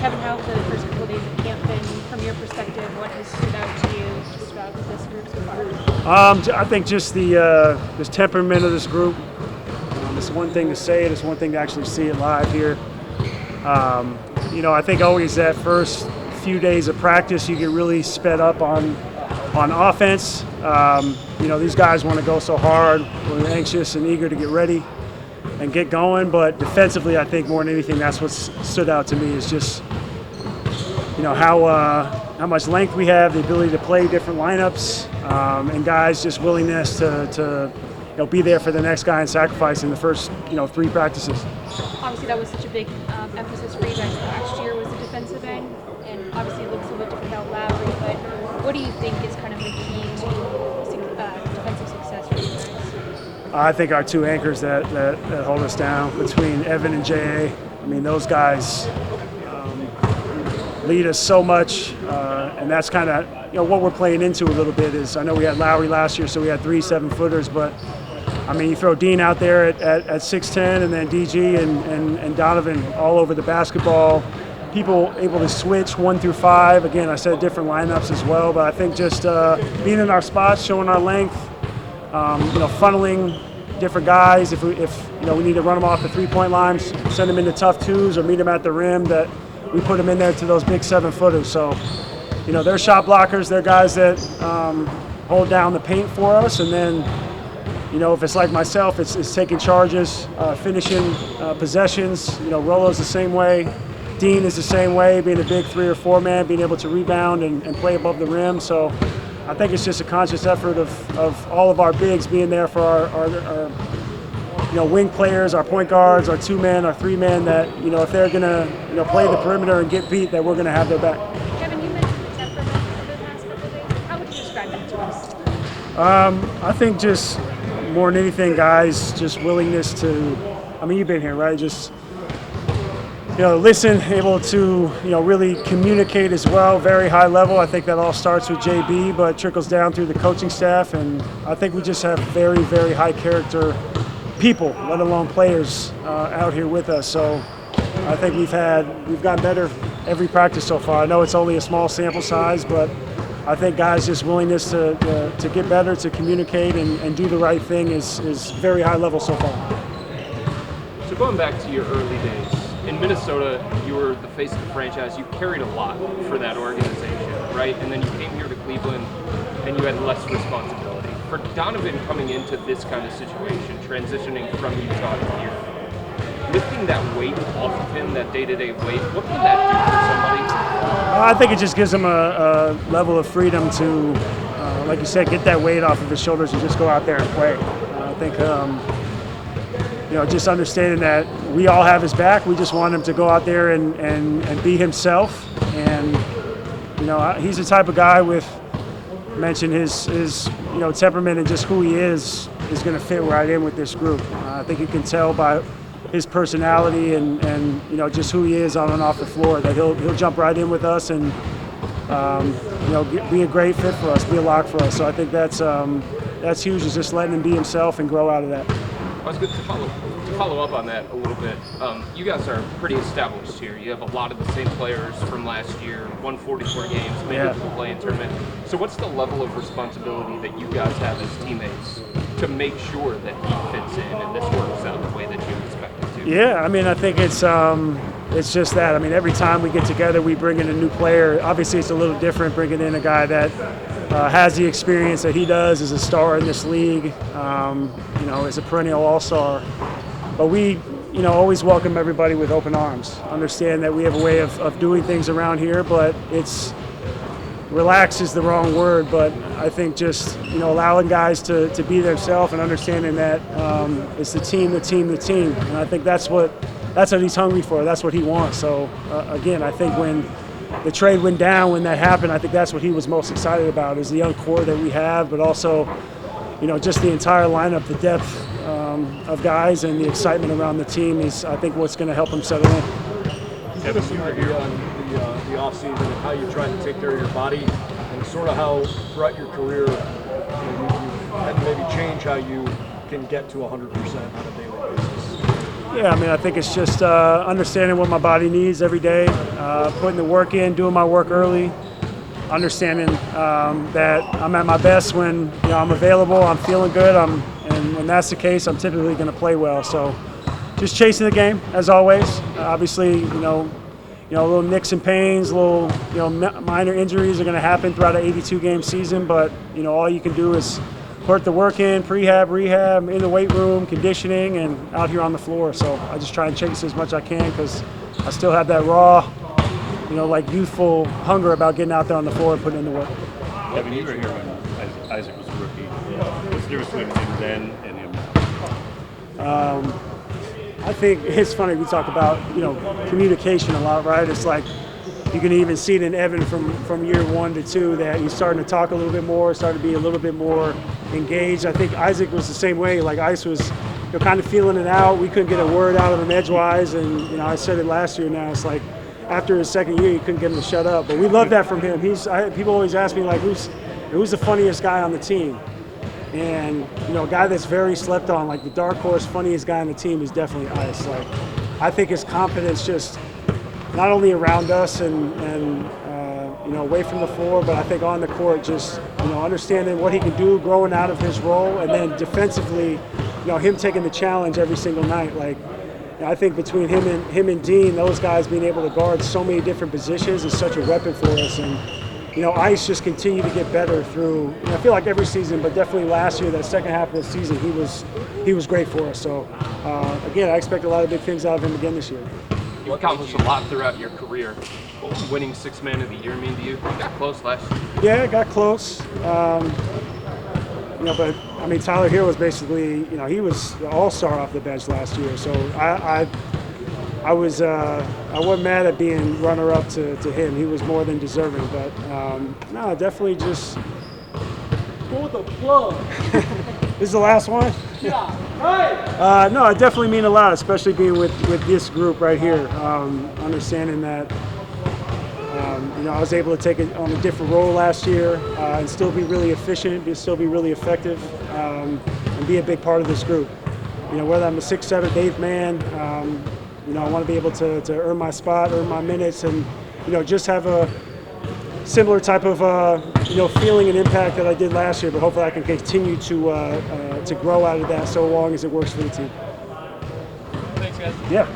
Kevin, how have the first couple of days of camp been from your perspective? What has stood out to you just about this group so far? I think just the this temperament of this group. It's one thing to say it, it's one thing to actually see it live here. I think always that first few days of practice, you get really sped up on offense. These guys want to go so hard. We're anxious and eager to get ready and get going. But defensively, I think more than anything, that's what stood out to me is just, how much length we have, the ability to play different lineups, and guys just willingness to be there for the next guy and sacrifice in the first 3 practices. Obviously, that was such a big emphasis for you guys last year was the defensive end, and obviously it looks a little different without Lowry. But what do you think is kind of the key to defensive success for you guys? I think our 2 anchors that hold us down between Evan and J.A. I mean, those guys lead us so much, and that's kind of what we're playing into a little bit. Is I know we had Lowry last year, so we had 3 7-footers, but I mean, you throw Dean out there at 6'10", and then DG and Donovan all over the basketball. People able to switch 1 through 5. Again, I said different lineups as well, but I think just being in our spots, showing our length, funneling different guys. If we need to run them off the 3-point line, send them into tough 2s or meet them at the rim, that we put them in there to those big 7-footers. So, they're shot blockers. They're guys that hold down the paint for us, and then. If it's like myself, it's taking charges, finishing possessions. Rolo's the same way. Dean is the same way, being a big 3 or 4 man, being able to rebound and play above the rim. So I think it's just a conscious effort of all of our bigs being there for our wing players, our point guards, our 2-man, our 3-man, that, if they're going to play the perimeter and get beat, that we're going to have their back. Kevin, you mentioned the temperament of the past couple of days. How would you describe that to us? I think just more than anything, guys, just willingness to, you've been here, right? Just, listen, able to, really communicate as well, very high level. I think that all starts with JB, but trickles down through the coaching staff. And I think we just have very, very high character people, let alone players, out here with us. So I think we've gotten better every practice so far. I know it's only a small sample size, but I think guys' just willingness to get better, to communicate and do the right thing is very high level so far. So going back to your early days, in Minnesota, you were the face of the franchise. You carried a lot for that organization, right? And then you came here to Cleveland and you had less responsibility. For Donovan coming into this kind of situation, transitioning from Utah to here, lifting that weight off of him, that day-to-day weight, what can that do for somebody? I think it just gives him a level of freedom to, like you said, get that weight off of his shoulders and just go out there and play. I think, just understanding that we all have his back. We just want him to go out there and be himself. And, he's the type of guy mentioned his temperament and just who he is going to fit right in with this group. I think you can tell by his personality and just who he is on and off the floor, that he'll jump right in with us and be a great fit for us, be a lock for us. So I think that's huge, is just letting him be himself and grow out of that. I was good to follow up on that a little bit. You guys are pretty established here. You have a lot of the same players from last year, won 44 games, made it to the play-in tournament. So what's the level of responsibility that you guys have as teammates to make sure that he fits in and this works out the way that you expect it to? Yeah, I think it's just that. Every time we get together, we bring in a new player. Obviously, it's a little different bringing in a guy that has the experience that he does as a star in this league, as a perennial all-star. But we, always welcome everybody with open arms. Understand that we have a way of doing things around here, but relax is the wrong word, but I think just, allowing guys to be themselves and understanding that it's the team. And I think that's what he's hungry for. That's what he wants. So, again, I think when the trade went down, when that happened, I think that's what he was most excited about, is the young core that we have, but also, just the entire lineup, the depth of guys and the excitement around the team is, I think, what's going to help him settle in. Give us an idea on the offseason and how you try to take care of your body, and sort of how throughout your career you had to maybe change how you can get to 100% on a daily basis. Yeah, I mean, I think it's just understanding what my body needs every day, putting the work in, doing my work early, understanding that I'm at my best when I'm available, I'm feeling good, and when that's the case, I'm typically going to play well. So, just chasing the game as always. Obviously, little nicks and pains, little minor injuries are going to happen throughout an 82-game season, but all you can do is put the work in, prehab, rehab, in the weight room, conditioning, and out here on the floor. So I just try and chase as much as I can because I still have that raw, like youthful hunger about getting out there on the floor and putting in the work. Kevin, you were here when Isaac was a rookie. What's the difference between him then and him now? I think it's funny, we talk about, communication a lot, right? It's like you can even see it in Evan from year 1 to 2 that he's starting to talk a little bit more, starting to be a little bit more engaged. I think Isaac was the same way. Like Ice was kind of feeling it out. We couldn't get a word out of him edgewise, and I said it last year now. It's like after his second year, you couldn't get him to shut up. But we love that from him. People always ask me, like, who's the funniest guy on the team? And, a guy that's very slept on, like the dark horse funniest guy on the team is definitely Ice. Like, I think his confidence just not only around us and away from the floor, but I think on the court, just, understanding what he can do, growing out of his role, and then defensively, him taking the challenge every single night. Like, I think between him and Dean, those guys being able to guard so many different positions is such a weapon for us. And Ice just continued to get better through. I feel like every season, but definitely last year, that second half of the season, he was great for us. So again, I expect a lot of big things out of him again this year. You've accomplished a lot throughout your career. What was winning Sixth Man of the Year mean to you? You got close last year. Yeah, it got close. But I mean, Tyler Hill was basically, he was the all-star off the bench last year. So I wasn't mad at being runner-up to him. He was more than deserving. But no, definitely just. Pull the plug. This is the last one? Yeah. Right. No, it definitely mean a lot, especially being with this group right here. Understanding that, I was able to take it on a different role last year and still be really efficient, still be really effective, and be a big part of this group. Whether I'm the 6th, 7th, 8th man, I want to be able to earn my spot, earn my minutes, and, just have a similar type of feeling and impact that I did last year, but hopefully I can continue to grow out of that so long as it works for the team. Thanks, guys. Yeah.